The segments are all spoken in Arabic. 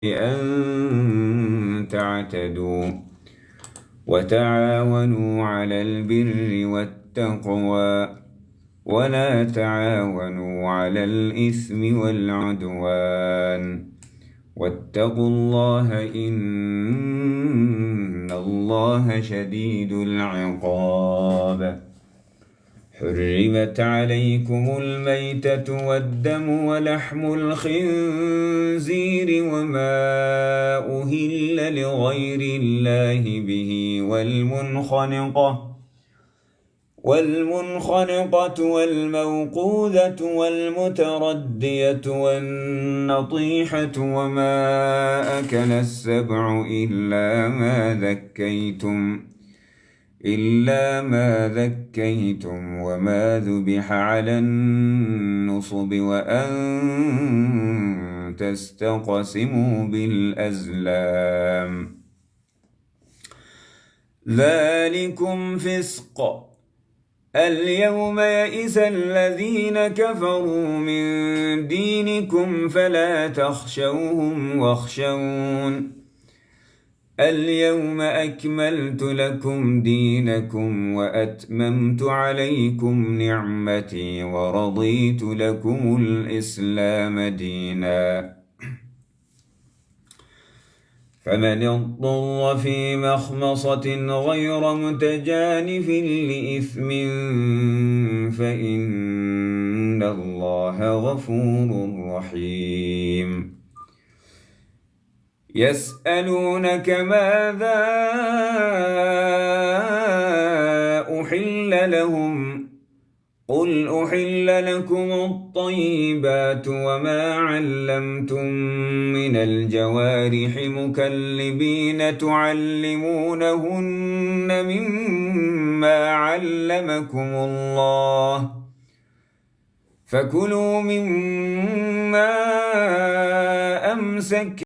أن تعتدوا وتعاونوا على البر والتقوى ولا تعاونوا على الإثم والعدوان واتقوا الله إن الله شديد العقاب. حرمت عليكم الميتة والدم ولحم الخنزير وما أهل لغير الله به والمنخنقة والموقوذة والمتردية والنطيحة وما أكل السبع إلا ما ذكيتم وما ذبح على النصب وأن تستقسموا بالأزلام ذلكم فسق. اليوم يئس الذين كفروا من دينكم فلا تخشوهم واخشون اليوم أكملت لكم دينكم وأتممت عليكم نعمتي ورضيت لكم الإسلام دينا. فمن اضطر في مخمصة غير متجانف لإثم فإن الله غفور رحيم. يسألونك ماذا أحل لهم قل أحل لكم الطيبات وما علمتم من الجوارح مكلبين تعلمونهن مما علمكم الله فكلوا مما أمسكنا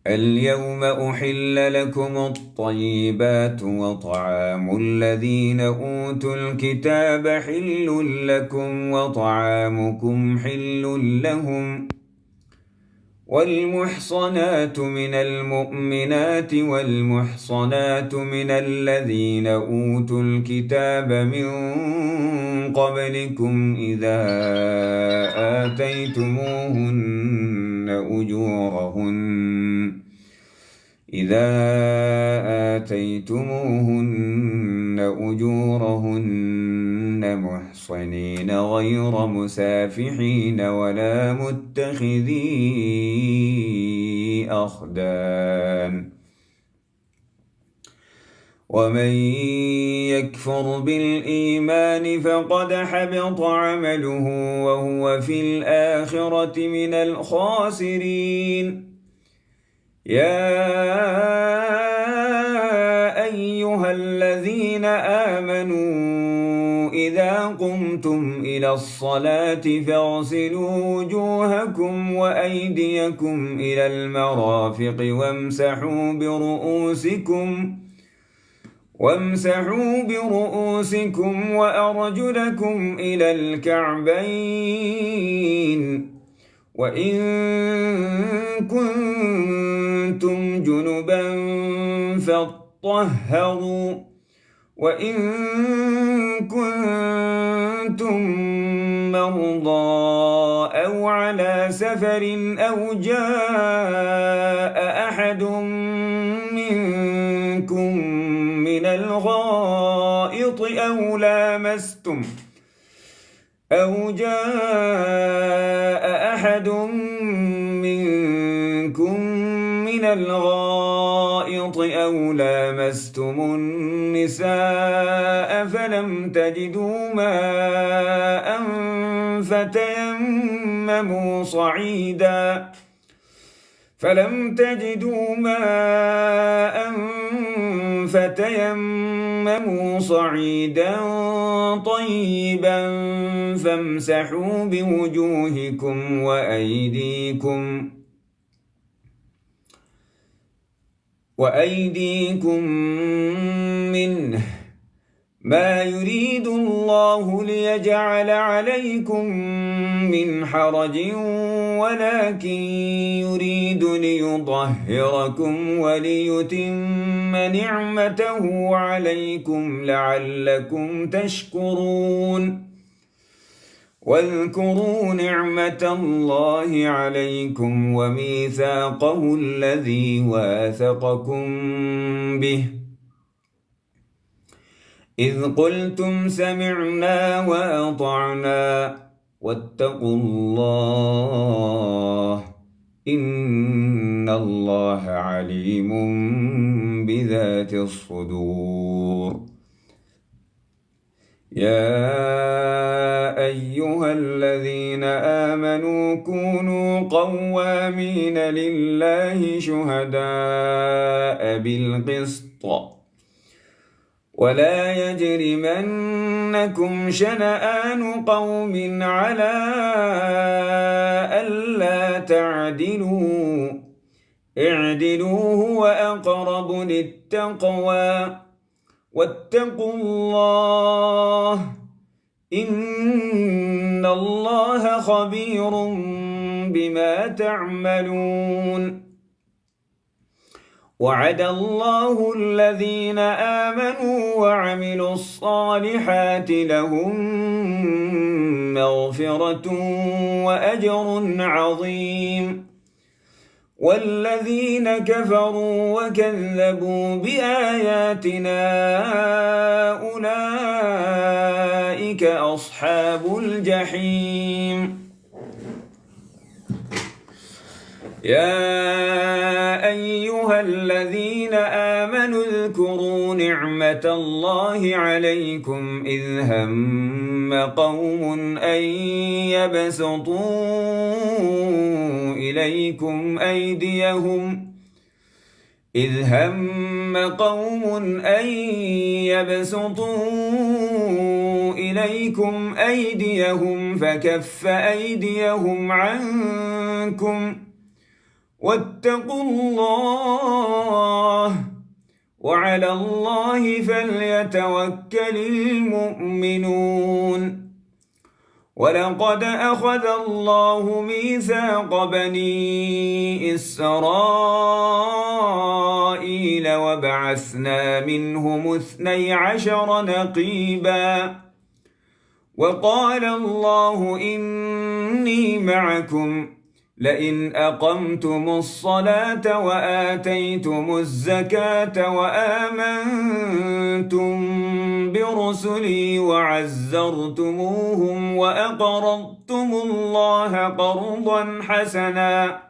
اليوم أحل لكم الطيبات وطعام الذين أوتوا الكتاب حل لكم وطعامكم حل لهم والمحصنات من المؤمنات والمحصنات من الذين أوتوا الكتاب من قبلكم إذا آتيتموهن أجورهن محصنين غير مسافحين ولا متخذي أخدان ومن يكفر بالإيمان فقد حبط عمله وهو في الآخرة من الخاسرين. يا أيها الذين آمنوا إذا قمتم إلى الصلاة فاغسلوا وجوهكم وأيديكم إلى المرافق وامسحوا برؤوسكم وأرجلكم إلى الكعبين وإن كنتم جنبا فاطهروا وإن كنتم مرضى أو على سفر أو جاء أحد منكم من الغائط أو جاء أحد منكم من الغائط أو لامستم النساء فلم تجدوا ماء فتيمموا صعيدا طيبا فامسحوا بوجوهكم وأيديكم منه ما يريد الله ليجعل عليكم من حرج ولكن يريد ليطهركم وليتم نعمته عليكم لعلكم تشكرون واذكروا نعمة الله عليكم وميثاقه الذي واثقكم به إذ قلتم سمعنا وأطعنا واتقوا الله إن الله عليم بذات الصدور يا أيها الذين آمنوا كونوا قوامين لله شهداء بالقسط ولا يجرمنكم شنآن قوم على ألا تعدلوا اعدلوا هو أقرب للتقوى واتقوا الله إن الله خبير بما تعملون وعد الله الذين آمنوا وعملوا الصالحات لهم مغفرة وأجر عظيم والذين كفروا وكذبوا بآياتنا أولئك أصحاب الجحيم يا أيها الذين آمنوا اذكروا نعمة الله عليكم إذ هم قوم أن يبسطوا إليكم أيديهم فكف أيديهم عنكم واتقوا الله وعلى الله فليتوكل المؤمنون ولقد أخذ الله ميثاق بني إسرائيل وبعثنا منهم 12 نقيبا وقال الله إني معكم لئن أقمتم الصلاة وآتيتم الزكاة وآمنتم برسلي وعزرتموهم وأقرضتم الله قرضا حسنا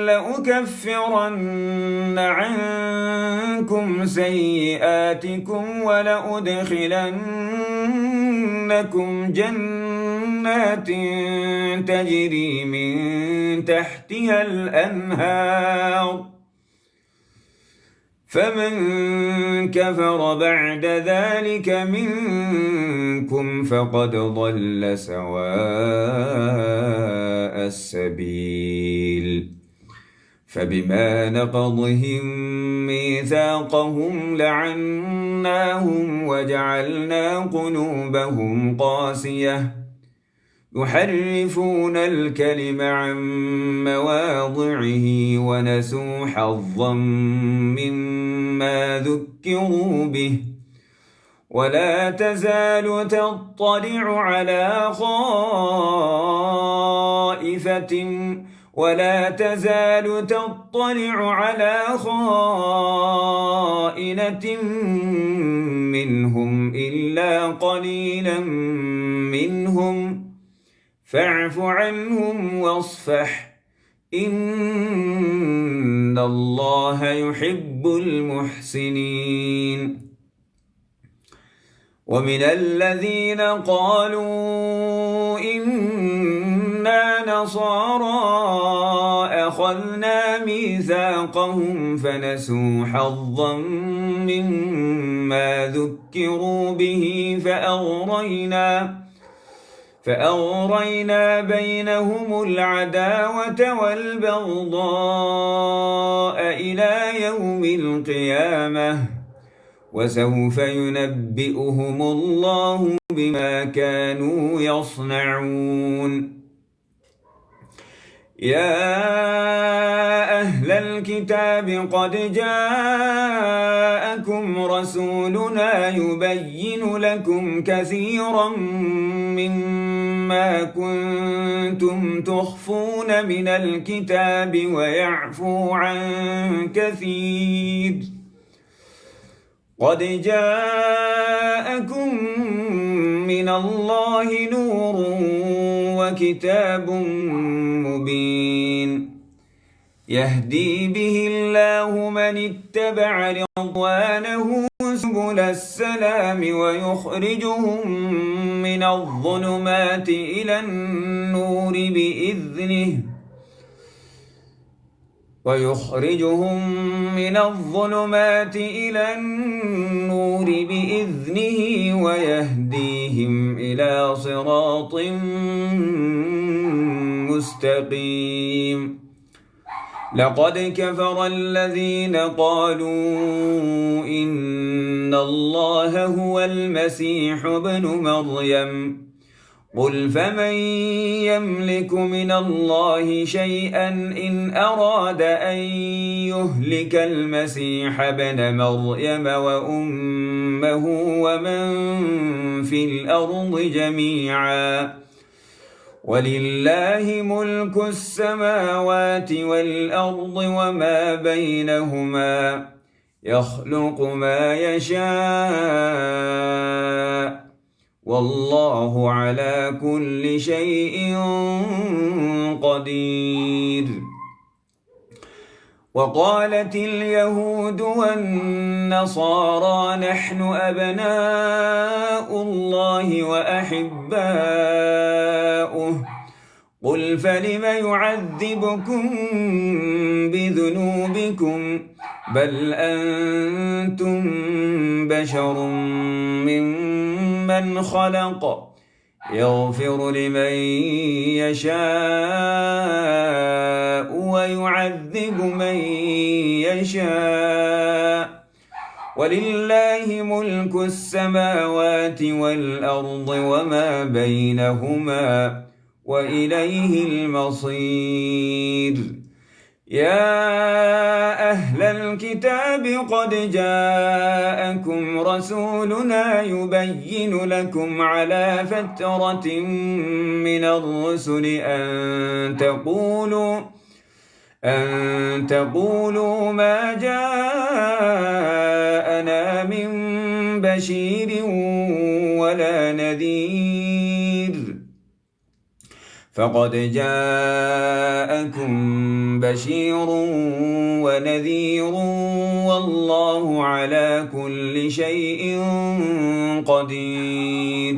لأكفرن عنكم سيئاتكم ولأدخلنكم جنات تجري من تحتها الأنهار فمن كفر بعد ذلك منكم فقد ضل سواء السبيل فبما نقضهم ميثاقهم لعناهم وجعلنا قلوبهم قاسية يحرفون الكلم عن مواضعه ونسوا حظا مما ذكروا به ولا تزال تطلع على خائنة منهم إلا قليلا منهم فاعف عنهم واصفح إن الله يحب المحسنين ومن الذين قالوا إن كنا نصارى أخذنا ميثاقهم فنسوا حظا مما ذكروا به فأغرينا بينهم العداوة والبغضاء إلى يوم القيامة وسوف ينبئهم الله بما كانوا يصنعون. يا أهل الكتاب قد جاءكم رسولنا يبين لكم كثيرا مما كنتم تخفون من الكتاب ويعفو عن كثير. قد جاءكم من الله نور وكتاب مبين يهدي به الله من اتبع رضوانه سبل السلام ويخرجهم من الظلمات إلى النور بإذنه ويهديهم إلى صراط مستقيم. لقد كفر الذين قالوا إن الله هو المسيح ابن مريم قل فمن يملك من الله شيئا إن أراد أن يهلك المسيح ابن مريم وأمه ومن في الأرض جميعا ولله ملك السماوات والأرض وما بينهما يخلق ما يشاء والله على كل شيء قدير. وقالت اليهود والنصارى نحن أبناء الله وأحباؤه قل فلم يعذبكم بذنوبكم بل أنتم بشر ممن خلق يغفر لمن يشاء ويعذب من يشاء ولله ملك السماوات والأرض وما بينهما وإليه المصير. يا أهل الكتاب قد جاءكم رسولنا يبين لكم على فترة من الرسل أن تقولوا ما جاءنا من بشير ولا نذير فقد جاءكم بشير ونذير والله على كل شيء قدير.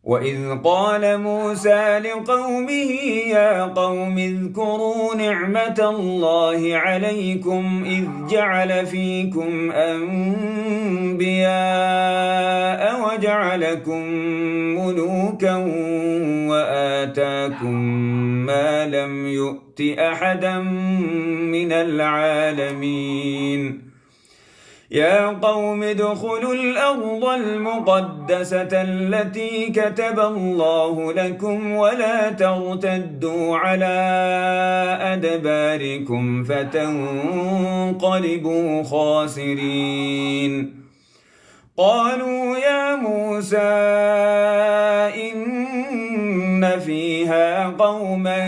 وإذ قال موسى لقومه يا قوم اذكروا نعمة الله عليكم إذ جعل فيكم أنبياء وجعلكم ملوكا وآتاكم ما لم يؤت أحدا من العالمين. يا قوم ادخلوا الأرض المقدسة التي كتب الله لكم ولا ترتدوا على أدباركم فتنقلبوا خاسرين. قالوا يا موسى إن فيها قوما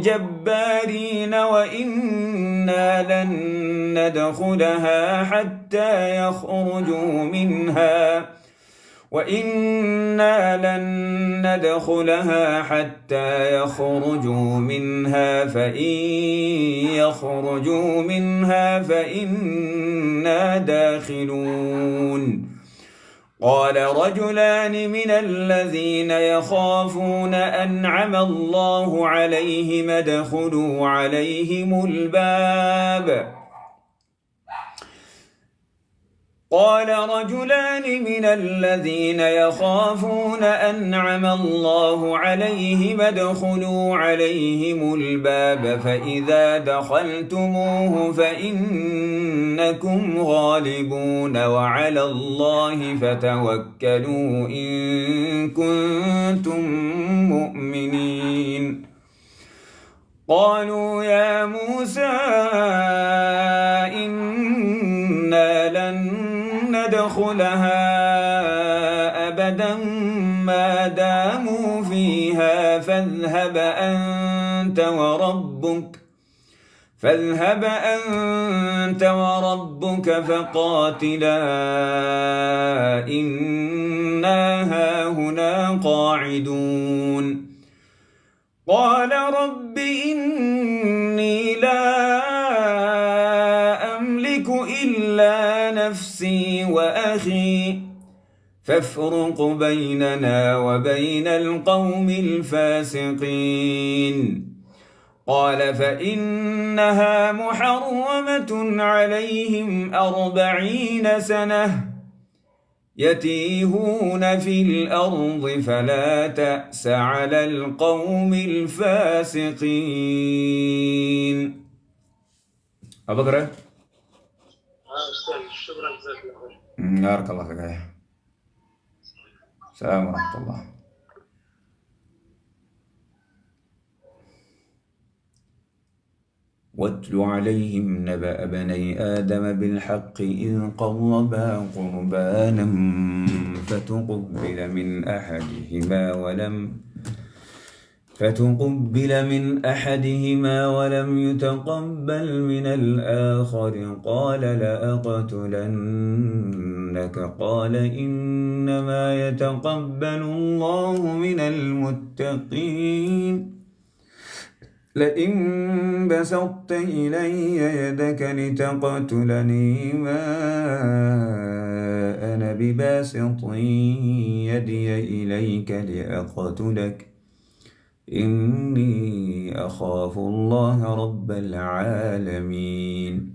جبارين وإنا لن ندخلها حتى يخرجوا منها فإن يخرجوا منها فإنا داخلون. قال رجلان من الذين يخافون أنعم الله عليهم ادخلوا عليهم الباب قال رجلان من الذين يخافون أنعم الله عليهم ادخلوا عليهم الباب فإذا دخلتموه فإنكم غالبون وعلى الله فتوكلوا إن كنتم مؤمنين قالوا يا موسى إنا لن ندخلها أبدا ما داموا فيها فاذهب أنت وربك فقاتلا إنا هاهنا قاعدون قال رب إني لا أملك إلا نفسي وأخي فافرق بيننا وبين القوم الفاسقين قال فإنها محرمة عليهم 40 سنة يتيهون في الأرض فلا تأس على القوم الفاسقين. أبو بكر أستاذ شكرا جزاك الله خير. بارك الله فيك. السلام ورحمة الله. واتل عليهم نبأ بني آدم بالحق إذ قربا قربانا فتقبل من أحدهما ولم يتقبل من الآخر قال لأقتلنك قال إنما يتقبل الله من المتقين لئن بسطت إلي يدك لتقتلني ما أنا بباسط يدي إليك لأقتلك إني أخاف الله رب العالمين.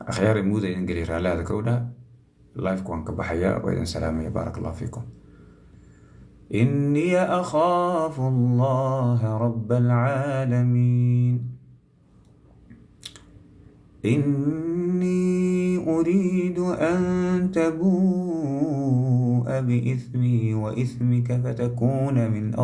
أخيار مودة إنجلي رالها ذكودا لايف كوان كبحيا وإذن سلامي بارك الله فيكم. إني أخاف الله رب العالمين. إني أريد أن تبوء بإثمي وإثمك فتكون من أصحاب